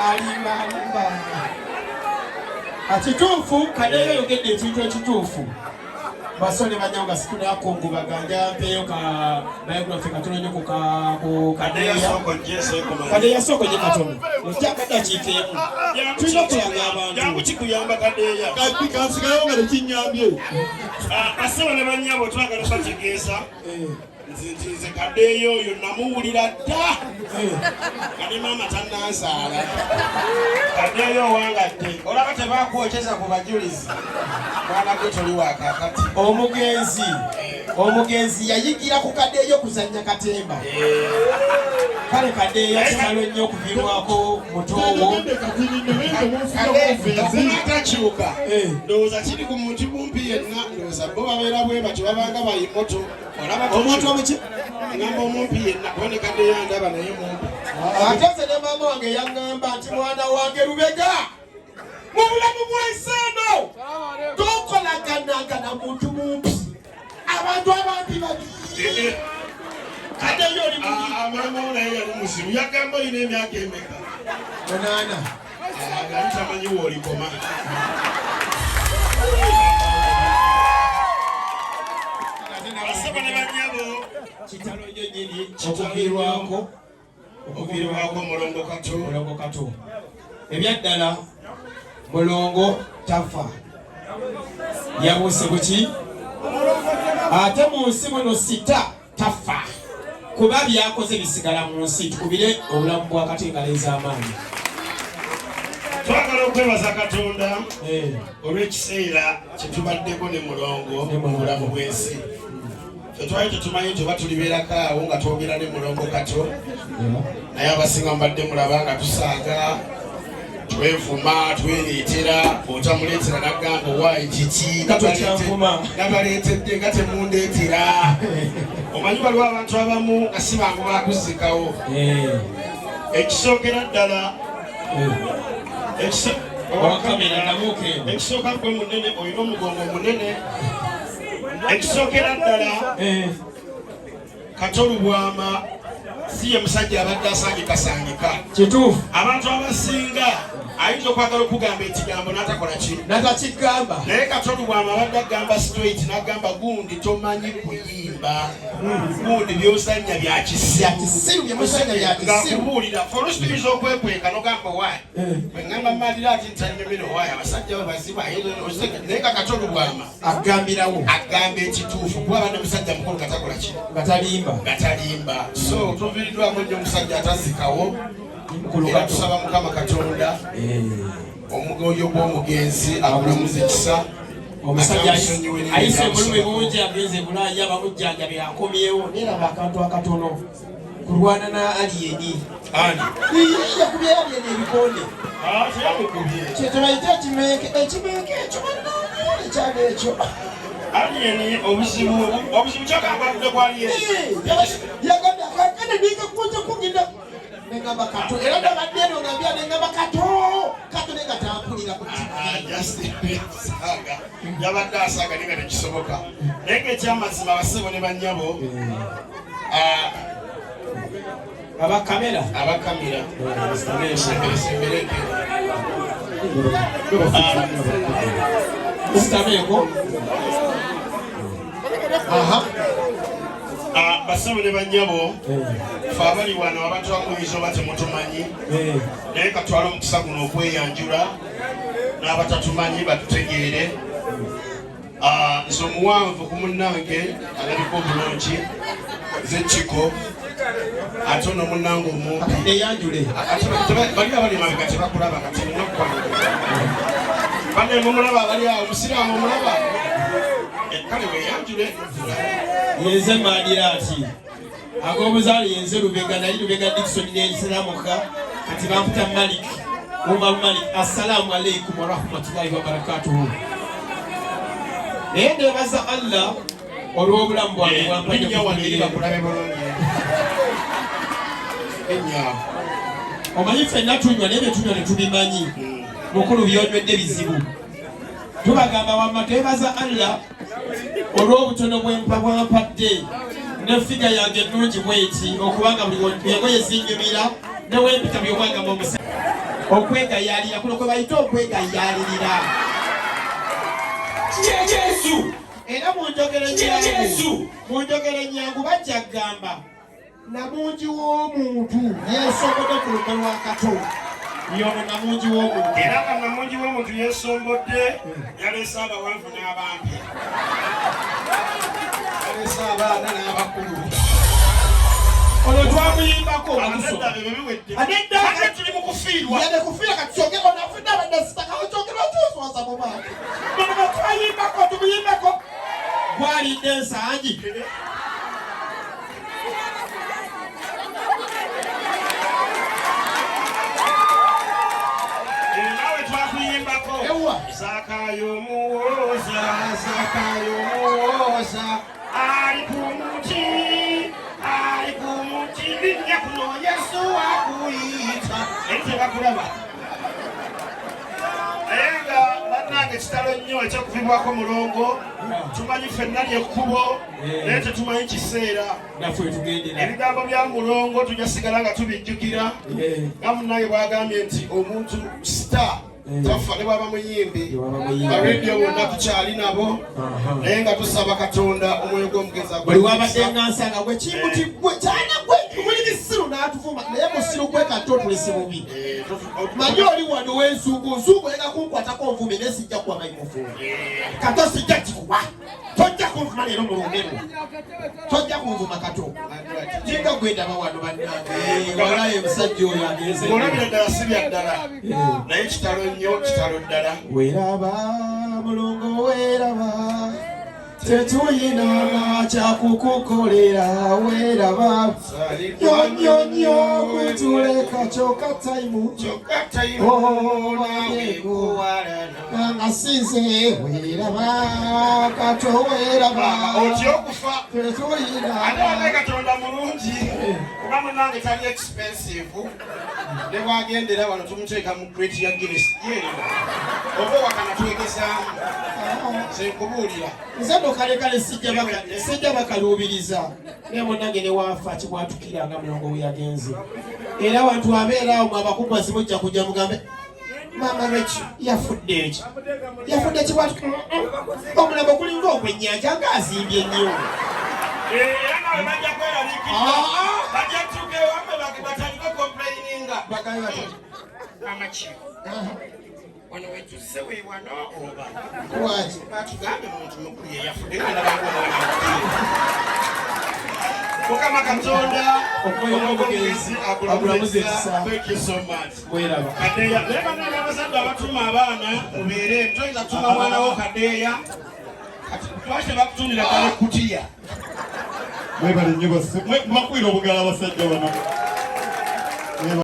alimba akituufu kadeyo yogedde ekintu ekituufu basole banyanga sikuna yakongo baganja mpeyo ka biography katono nyoko ku kadeya soko je katono okyakadda kiteemu tulina kulanga abantu jangu kikuyamba kadeya kansigayo nga tekinyambye asaba ne banyabo twagala bategeeza nze kadeyo oyo namuwulira dda kali mama tanansaala kadeyo wangadde olaba tebakwokeza ku bajulizi mwanage toli wakakati omugenzi yayigira ku kadeyo kuzanya katemba kale kadeyo kimalo nnyo okuvirwako mutowo takyuka ndowooza kiri ku muntu bumpi yenna ndowooza bo babeera bwe batyo babanga bayimoto omuntu omuki ngamba omumpi yenna kubone kadeyo ndaba naye mumpi ate nze ne maama wange yaŋŋamba nti mwana wange Lubega mu bulamu bw'ensi eno tokolaganaga na muntu mumpi abantu abampi babiri kadeyo oli mama naye yali musiru yagamba olina emyaka emeka 8 gali tamanyi w'olikoma asaba ne banyabo kitalo nyo nyini okuviirwako mulongo kato ebyaddala mulongo tafa yabuuse buki ate mu nsi muno sita tafa kuba byakoze bisigala mu nsi tukubire obulamu bwa Katenga ez'amaanyi twagala okwebaza Katonda olw'ekiseera kyetubaddeko ne mulongo mu bulamu bw'ensi twali tetumanyi tuba tulibeerako awo nga twogera ne mulongo Kato naye abasinga mubadde mulaba nga tusaaga twevuma twereetera otamuleetera nagamba owaayi kiki nabaleetedde nga temundeetera omanyi waliwo abantu abamu nga si bangu bakuzikawo ekisookera ddala ekisooka gwe munene olina omugongo munene ekisookera ddala Kato Lubwama si ye musajja abadde asangikasangika kituufu abantu abasinga ayinza okwagala okugamba ekigambo n'atakola ki natakigamba naye Kato Lubwama abadde agamba straight n'agamba gundi tomanyi kuyimba gundi byosanya bya kisiru ngakubuulira oluusi tuyinza okwekweka n'ogamba owaayi bwe ngamba Madrat ati ntanyumira owaayi abasajja babaziba naye Kato Lubwama agambirawo agamba ekituufu kuba abadde musajja mukulu gatakola ki gatalimba so tuviiriddwako nnyo omusajja atazikawo era tusaba Mukama Katonda omugoyo gw'omugenzi akulamuza ekisa omusajja ayise obulumi bungi agenze Bulaaya bamujjanjabe akomyewo neraba akantu akatono kulwana na aliyeni yakubye aliyeni ebikonde kyetubayita ekimeeke ekyo ekyalo ekyo aliyeni obuzibu kyakambadde ku aliyeni yagambye akakane ningakuja kugenda nengamba Kato era nabadde eno ngambya nengamba Kato nenga tampulira ku saaga yabadde asaaga nenga tekisoboka naye ng'ekyamazima basebo ne bannyabo abakamera Sitameeko basebo ne bannyabo fe abali wano abantu bakuyinza oba temutumanyi naye katwala omukisa guno okweyanjula n'abatatumanyi batutegeere nze omuwanvu ku munnange alabika obulungi ze Chiko ate ono munnange omumpi eyanjule bali abali mabega tebakulaba kati nina okukwala bane mumulaba abali awo omusiraamu omulaba kale weyanjule yenze Madrat ag'obuzaale yenze Lubega nali Lubega Dickson nensiramuka kati bamputa Malik Umar Malik assalamu alaikum wa rahmatullahi wa barakatuhu naye ndebaza Allah olw'obulamu bwange omanyi ffenna tunywa naye byetunywa tetubimanyi mukulu byonywedde bizibu tubagamba wamma twebaza Allah olw'obutono bwampadde ne figa yange ennungi bweti okubanga buli engoye zinyumira newempita byobwagamba omusa okwegayalira kuno kwe bayita okwegayalirira Yesu era munjogere nyangu bajja kugamba namungi w'omuntu yeesombodde ku lume lwa Kato yono namungi w'omuntu era nga namungi w'omuntu yeesombodde yaleese abawanvu n'abampi yaleese abaana n'abakulu ono twamuyimbako adedda tuli mu kufiirwa yade kufiira katukyogera onafudde abadesitakawo kyogera okyoswasa mu bantu ono twayimbako tumuyimbako gwalidde ensangi Zakayo muwoza ali kumuti binnya kuno Yesu akuyita ente bakulaba enga bannange kitalo nnyo ekyokuvibwako mulongo tumanyi ffenna lyekkubo naye tetumanyi kiseera ebigambo bya mulongo tujasigala nga tubijjukira nga munnange bwagambye nti omuntu star tafa ne baba muyimbi aredio wonna tukyali nabo naye nga tusaba Katonda omwoyo gw'omugenzi buli wabadde ngansanga gwe kimuti gwe kyana gwe muli bisiru n'atuvuma naye musiru gwe Kato tulisi bubi manyi oli wano w'ensuugu ega kunkwatako nvumi naye sijja kuwa microphone Kato sijja kikuwa tojja kunvuma leero mulumemu tojja kunvuma Kato jinga gwendaba wano bannange walaye musajja oyo agenze olabira ddala si bya ddala naye kitalo nnyo kitalo ddala weeraba mulongo weeraba tetuyina kyakukukolera weeraba nyonyonyo kwetuleka kyokka tayimu angasinze weeraba Kato weeraba otya okufa tetuyina ate Katonda mulungi kuba munange tali expensive ne bwagendera wano tumuteeka mu crate ya Guinness yeerino oba wakana twegezaamu nze nkubuulira nze ndo kalekale sijja bakaluubiriza naye munange ne waafa kibwatukiranga mulongo we yagenze era abantu abeeraawo mwe abakubwa simujja kujja mugambe maama lweki yafudde eki yafudde kibwatuka omulambo gulinga ogw'ennyanja ng'azimbye ennyo era nawe bajja kweraliikirira bajja tuke wamwe batandika complaininga bagamba amaki wano wetusse weewano oba lwaki batugambe muntu mukulu ye yafudde Mukama Katonda Omugenzi agulamuza. Thank you so much. Weeraba. Kadeya leba n'abazadde abatuma abaana mubeere toyinza tuma mwana wo Kadeya twashe bakutundira kale kutiya mwebale nnyo bakwira obugala abasajja bano